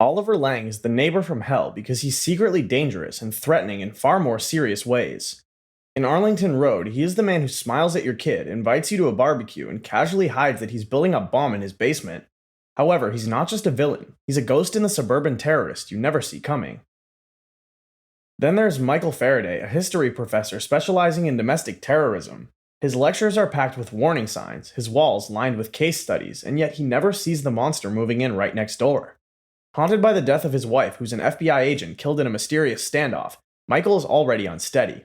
Oliver Lang is the neighbor from hell because he's secretly dangerous and threatening in far more serious ways. In Arlington Road, he is the man who smiles at your kid, invites you to a barbecue, and casually hides that he's building a bomb in his basement. However, he's not just a villain, he's a ghost in the suburban terrorist you never see coming. Then there's Michael Faraday, a history professor specializing in domestic terrorism. His lectures are packed with warning signs, his walls lined with case studies, and yet he never sees the monster moving in right next door. Haunted by the death of his wife, who's an FBI agent killed in a mysterious standoff, Michael is already unsteady.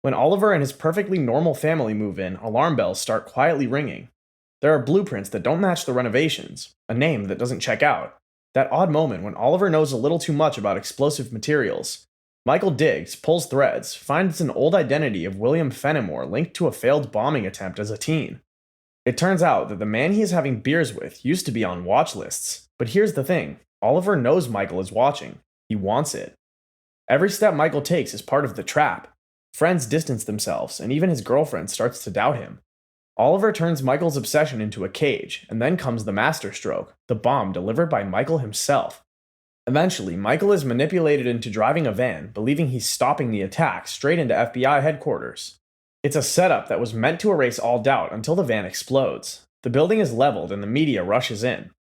When Oliver and his perfectly normal family move in, alarm bells start quietly ringing. There are blueprints that don't match the renovations, a name that doesn't check out. That odd moment when Oliver knows a little too much about explosive materials. Michael digs, pulls threads, finds an old identity of William Fenimore linked to a failed bombing attempt as a teen. It turns out that the man he is having beers with used to be on watch lists. But here's the thing, Oliver knows Michael is watching. He wants it. Every step Michael takes is part of the trap. Friends distance themselves, and even his girlfriend starts to doubt him. Oliver turns Michael's obsession into a cage, and then comes the masterstroke, the bomb delivered by Michael himself. Eventually, Michael is manipulated into driving a van, believing he's stopping the attack straight into FBI headquarters. It's a setup that was meant to erase all doubt until the van explodes. The building is leveled and the media rushes in.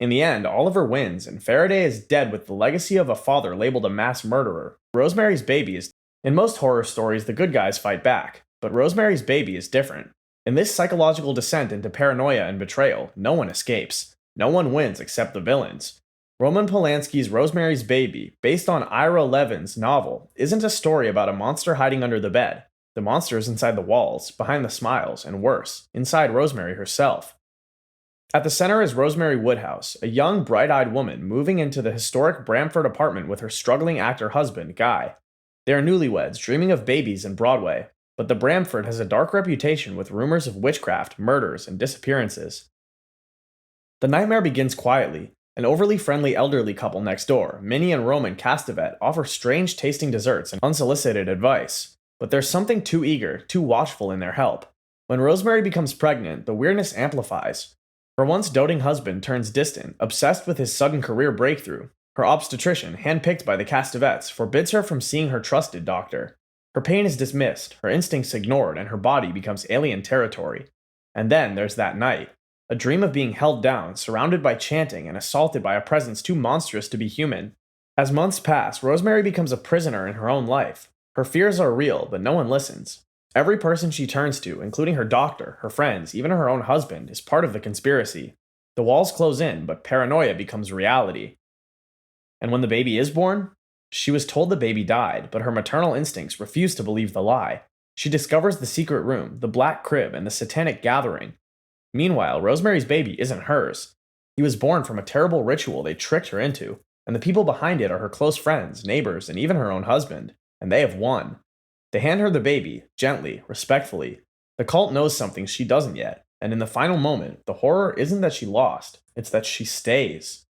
In the end, Oliver wins, and Faraday is dead with the legacy of a father labeled a mass murderer. Rosemary's Baby is. In most horror stories, the good guys fight back, but Rosemary's Baby is different. In this psychological descent into paranoia and betrayal, no one escapes. No one wins except the villains. Roman Polanski's Rosemary's Baby, based on Ira Levin's novel, isn't a story about a monster hiding under the bed. The monster is inside the walls, behind the smiles, and worse, inside Rosemary herself. At the center is Rosemary Woodhouse, a young, bright-eyed woman moving into the historic Bramford apartment with her struggling actor husband, Guy. They are newlyweds, dreaming of babies and Broadway, but the Bramford has a dark reputation with rumors of witchcraft, murders, and disappearances. The nightmare begins quietly. An overly friendly elderly couple next door, Minnie and Roman Castevet, offer strange-tasting desserts and unsolicited advice. But there's something too eager, too watchful in their help. When Rosemary becomes pregnant, the weirdness amplifies. Her once doting husband turns distant, obsessed with his sudden career breakthrough. Her obstetrician, handpicked by the Castevets, forbids her from seeing her trusted doctor. Her pain is dismissed, her instincts ignored, and her body becomes alien territory. And then there's that night. A dream of being held down, surrounded by chanting, and assaulted by a presence too monstrous to be human. As months pass, Rosemary becomes a prisoner in her own life. Her fears are real, but no one listens. Every person she turns to, including her doctor, her friends, even her own husband, is part of the conspiracy. The walls close in, but paranoia becomes reality. And when the baby is born, she was told the baby died, but her maternal instincts refuse to believe the lie. She discovers the secret room, the black crib, and the satanic gathering. Meanwhile, Rosemary's baby isn't hers. He was born from a terrible ritual they tricked her into, and the people behind it are her close friends, neighbors, and even her own husband, and they have won. They hand her the baby, gently, respectfully. The cult knows something she doesn't yet, and in the final moment, the horror isn't that she lost, it's that she stays.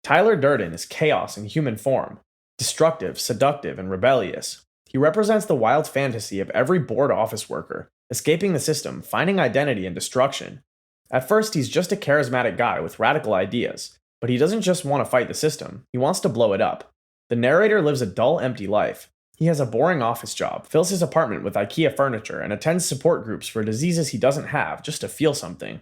Tyler Durden is chaos in human form, destructive, seductive, and rebellious. He represents the wild fantasy of every bored office worker, escaping the system, finding identity in destruction. At first, he's just a charismatic guy with radical ideas, but he doesn't just want to fight the system, he wants to blow it up. The narrator lives a dull, empty life. He has a boring office job, fills his apartment with IKEA furniture, and attends support groups for diseases he doesn't have just to feel something.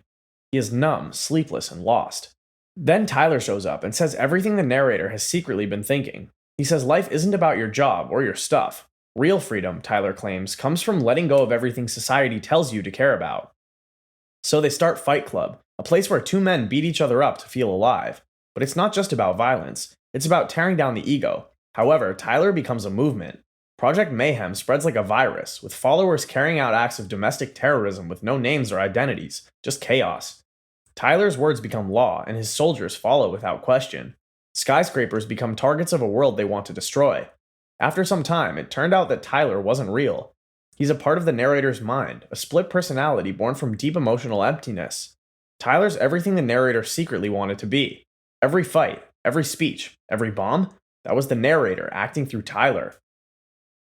He is numb, sleepless, and lost. Then Tyler shows up and says everything the narrator has secretly been thinking. He says life isn't about your job or your stuff. Real freedom, Tyler claims, comes from letting go of everything society tells you to care about. So they start Fight Club, a place where two men beat each other up to feel alive. But it's not just about violence, it's about tearing down the ego. However, Tyler becomes a movement. Project Mayhem spreads like a virus, with followers carrying out acts of domestic terrorism with no names or identities, just chaos. Tyler's words become law, and his soldiers follow without question. Skyscrapers become targets of a world they want to destroy. After some time, it turned out that Tyler wasn't real. He's a part of the narrator's mind, a split personality born from deep emotional emptiness. Tyler's everything the narrator secretly wanted to be. Every fight, every speech, every bomb, that was the narrator acting through Tyler.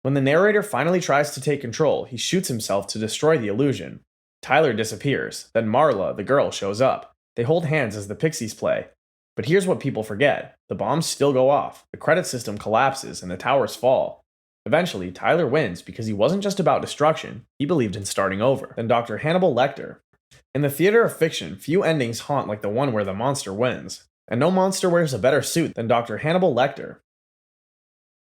When the narrator finally tries to take control, he shoots himself to destroy the illusion. Tyler disappears, then Marla, the girl, shows up. They hold hands as the Pixies play. But here's what people forget: the bombs still go off, the credit system collapses, and the towers fall. Eventually, Tyler wins because he wasn't just about destruction, he believed in starting over. Then Dr. Hannibal Lecter. In the theater of fiction, few endings haunt like the one where the monster wins. And no monster wears a better suit than Dr. Hannibal Lecter.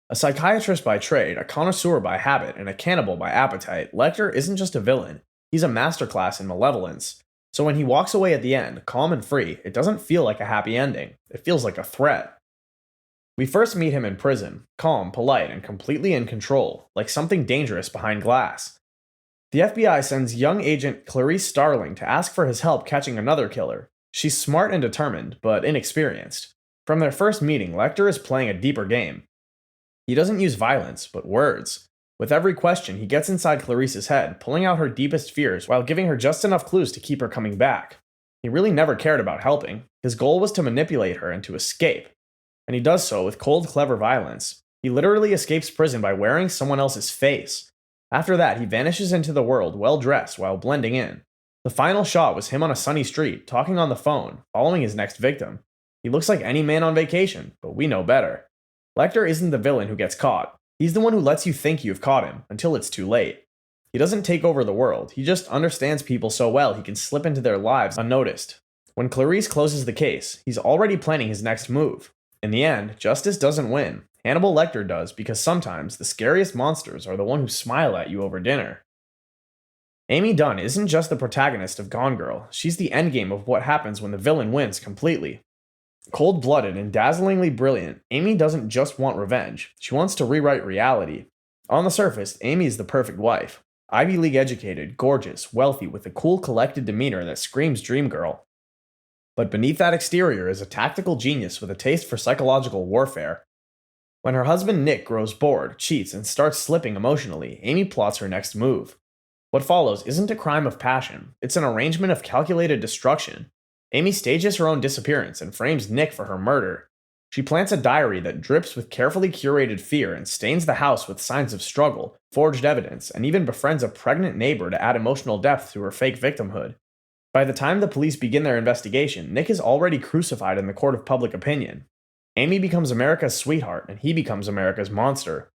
A psychiatrist by trade, a connoisseur by habit, and a cannibal by appetite, Lecter isn't just a villain, he's a masterclass in malevolence. So when he walks away at the end, calm and free, it doesn't feel like a happy ending, it feels like a threat. We first meet him in prison, calm, polite, and completely in control, like something dangerous behind glass. The FBI sends young agent Clarice Starling to ask for his help catching another killer. She's smart and determined, but inexperienced. From their first meeting, Lecter is playing a deeper game. He doesn't use violence, but words. With every question, he gets inside Clarice's head, pulling out her deepest fears while giving her just enough clues to keep her coming back. He really never cared about helping. His goal was to manipulate her and to escape. And he does so with cold, clever violence. He literally escapes prison by wearing someone else's face. After that, he vanishes into the world, well-dressed, while blending in. The final shot was him on a sunny street, talking on the phone, following his next victim. He looks like any man on vacation, but we know better. Lecter isn't the villain who gets caught. He's the one who lets you think you've caught him, until it's too late. He doesn't take over the world, he just understands people so well he can slip into their lives unnoticed. When Clarice closes the case, he's already planning his next move. In the end, justice doesn't win. Hannibal Lecter does, because sometimes the scariest monsters are the one who smile at you over dinner. Amy Dunn isn't just the protagonist of Gone Girl, she's the endgame of what happens when the villain wins completely. Cold-blooded and dazzlingly brilliant, Amy doesn't just want revenge, she wants to rewrite reality. On the surface, Amy is the perfect wife. Ivy League educated, gorgeous, wealthy, with a cool, collected demeanor that screams dream girl. But beneath that exterior is a tactical genius with a taste for psychological warfare. When her husband Nick grows bored, cheats, and starts slipping emotionally, Amy plots her next move. What follows isn't a crime of passion, it's an arrangement of calculated destruction. Amy stages her own disappearance and frames Nick for her murder. She plants a diary that drips with carefully curated fear and stains the house with signs of struggle, forged evidence, and even befriends a pregnant neighbor to add emotional depth to her fake victimhood. By the time the police begin their investigation, Nick is already crucified in the court of public opinion. Amy becomes America's sweetheart, and he becomes America's monster.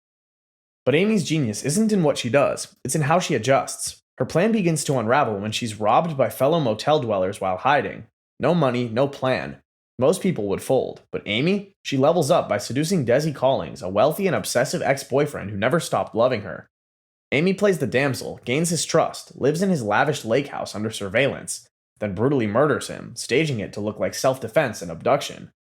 But Amy's genius isn't in what she does, it's in how she adjusts. Her plan begins to unravel when she's robbed by fellow motel dwellers while hiding. No money, no plan. Most people would fold, but Amy? She levels up by seducing Desi Collings, a wealthy and obsessive ex-boyfriend who never stopped loving her. Amy plays the damsel, gains his trust, lives in his lavish lake house under surveillance, then brutally murders him, staging it to look like self-defense and abduction.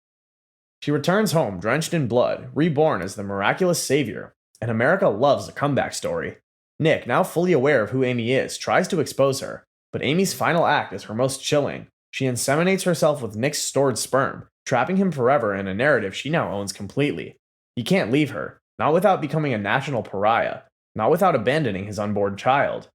She returns home drenched in blood, reborn as the miraculous savior, and America loves a comeback story. Nick, now fully aware of who Amy is, tries to expose her, but Amy's final act is her most chilling. She inseminates herself with Nick's stored sperm, trapping him forever in a narrative she now owns completely. He can't leave her, not without becoming a national pariah, not without abandoning his unborn child.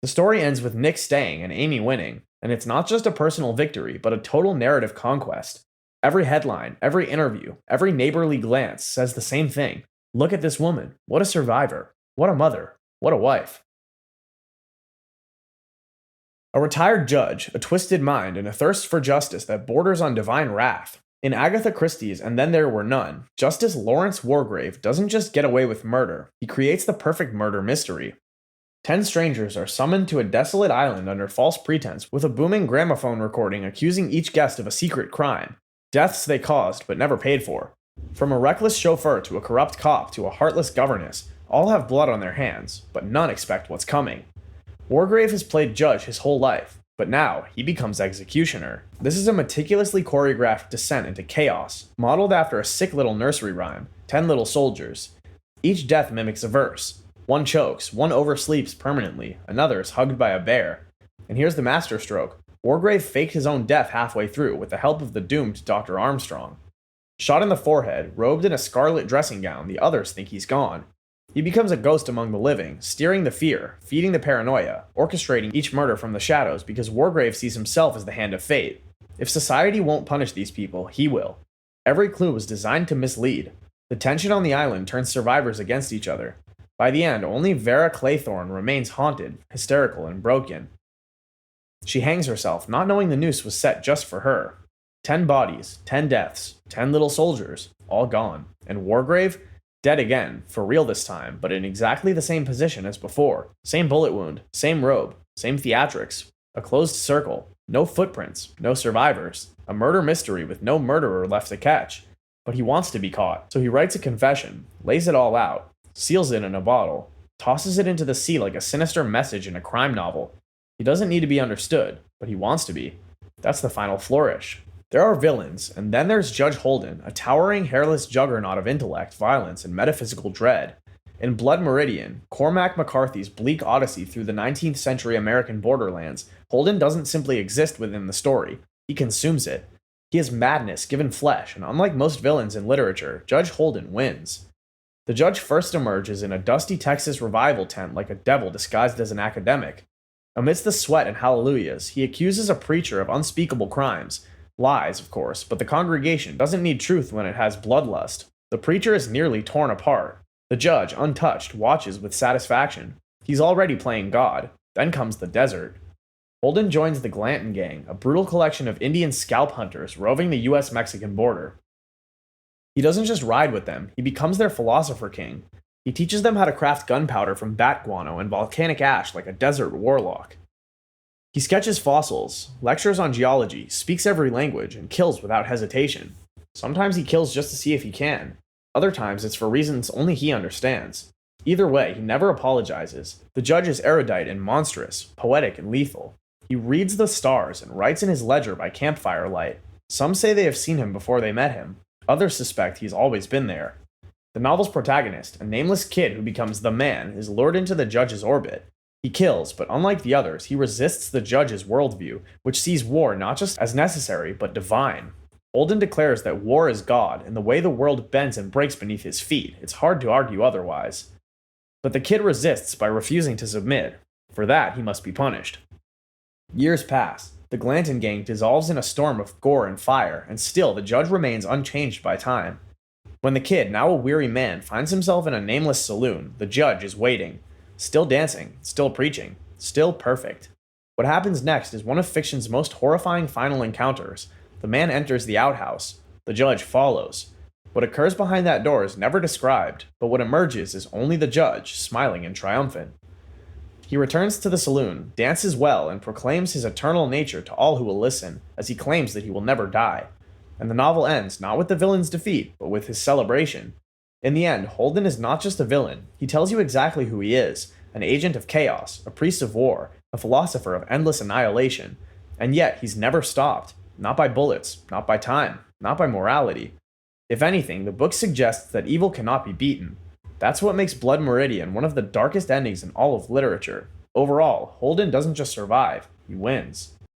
The story ends with Nick staying and Amy winning, and it's not just a personal victory, but a total narrative conquest. Every headline, every interview, every neighborly glance says the same thing. Look at this woman. What a survivor. What a mother. What a wife. A retired judge, a twisted mind, and a thirst for justice that borders on divine wrath. In Agatha Christie's And Then There Were None, Justice Lawrence Wargrave doesn't just get away with murder, he creates the perfect murder mystery. 10 strangers are summoned to a desolate island under false pretense with a booming gramophone recording accusing each guest of a secret crime. Deaths they caused but never paid for. From a reckless chauffeur to a corrupt cop to a heartless governess, all have blood on their hands, but none expect what's coming. Wargrave has played judge his whole life, but now he becomes executioner. This is a meticulously choreographed descent into chaos, modeled after a sick little nursery rhyme, 10 Little Soldiers. Each death mimics a verse. One chokes, one oversleeps permanently, another is hugged by a bear. And here's the masterstroke. Wargrave faked his own death halfway through with the help of the doomed Dr. Armstrong. Shot in the forehead, robed in a scarlet dressing gown, the others think he's gone. He becomes a ghost among the living, steering the fear, feeding the paranoia, orchestrating each murder from the shadows because Wargrave sees himself as the hand of fate. If society won't punish these people, he will. Every clue was designed to mislead. The tension on the island turns survivors against each other. By the end, only Vera Claythorne remains haunted, hysterical, and broken. She hangs herself, not knowing the noose was set just for her. 10 bodies, 10 deaths, 10 little soldiers, all gone. And Wargrave? Dead again, for real this time, but in exactly the same position as before. Same bullet wound, same robe, same theatrics. A closed circle, no footprints, no survivors. A murder mystery with no murderer left to catch. But he wants to be caught, so he writes a confession, lays it all out, seals it in a bottle, tosses it into the sea like a sinister message in a crime novel. He doesn't need to be understood, but he wants to be. That's the final flourish. There are villains, and then there's Judge Holden, a towering, hairless juggernaut of intellect, violence, and metaphysical dread. In Blood Meridian, Cormac McCarthy's bleak odyssey through the 19th century American borderlands, Holden doesn't simply exist within the story, he consumes it. He is madness given flesh, and unlike most villains in literature, Judge Holden wins. The Judge first emerges in a dusty Texas revival tent like a devil disguised as an academic. Amidst the sweat and hallelujahs, he accuses a preacher of unspeakable crimes. Lies, of course, but the congregation doesn't need truth when it has bloodlust. The preacher is nearly torn apart. The judge, untouched, watches with satisfaction. He's already playing God. Then comes the desert. Holden joins the Glanton Gang, a brutal collection of Indian scalp hunters roving the US-Mexican border. He doesn't just ride with them, he becomes their philosopher king. He teaches them how to craft gunpowder from bat guano and volcanic ash like a desert warlock. He sketches fossils, lectures on geology, speaks every language, and kills without hesitation. Sometimes he kills just to see if he can. Other times it's for reasons only he understands. Either way, he never apologizes. The judge is erudite and monstrous, poetic and lethal. He reads the stars and writes in his ledger by campfire light. Some say they have seen him before they met him. Others suspect he's always been there. The novel's protagonist, a nameless kid who becomes the man, is lured into the judge's orbit. He kills, but unlike the others, he resists the judge's worldview, which sees war not just as necessary, but divine. Holden declares that war is God, and the way the world bends and breaks beneath his feet, it's hard to argue otherwise. But the kid resists by refusing to submit. For that, he must be punished. Years pass. The Glanton Gang dissolves in a storm of gore and fire, and still the judge remains unchanged by time. When the kid, now a weary man, finds himself in a nameless saloon, the judge is waiting. Still dancing, still preaching, still perfect. What happens next is one of fiction's most horrifying final encounters. The man enters the outhouse. The judge follows. What occurs behind that door is never described, but what emerges is only the judge, smiling and triumphant. He returns to the saloon, dances well, and proclaims his eternal nature to all who will listen, as he claims that he will never die. And the novel ends not with the villain's defeat, but with his celebration. In the end, Holden is not just a villain, he tells you exactly who he is, an agent of chaos, a priest of war, a philosopher of endless annihilation. And yet, he's never stopped. Not by bullets, not by time, not by morality. If anything, the book suggests that evil cannot be beaten. That's what makes Blood Meridian one of the darkest endings in all of literature. Overall, Holden doesn't just survive, he wins.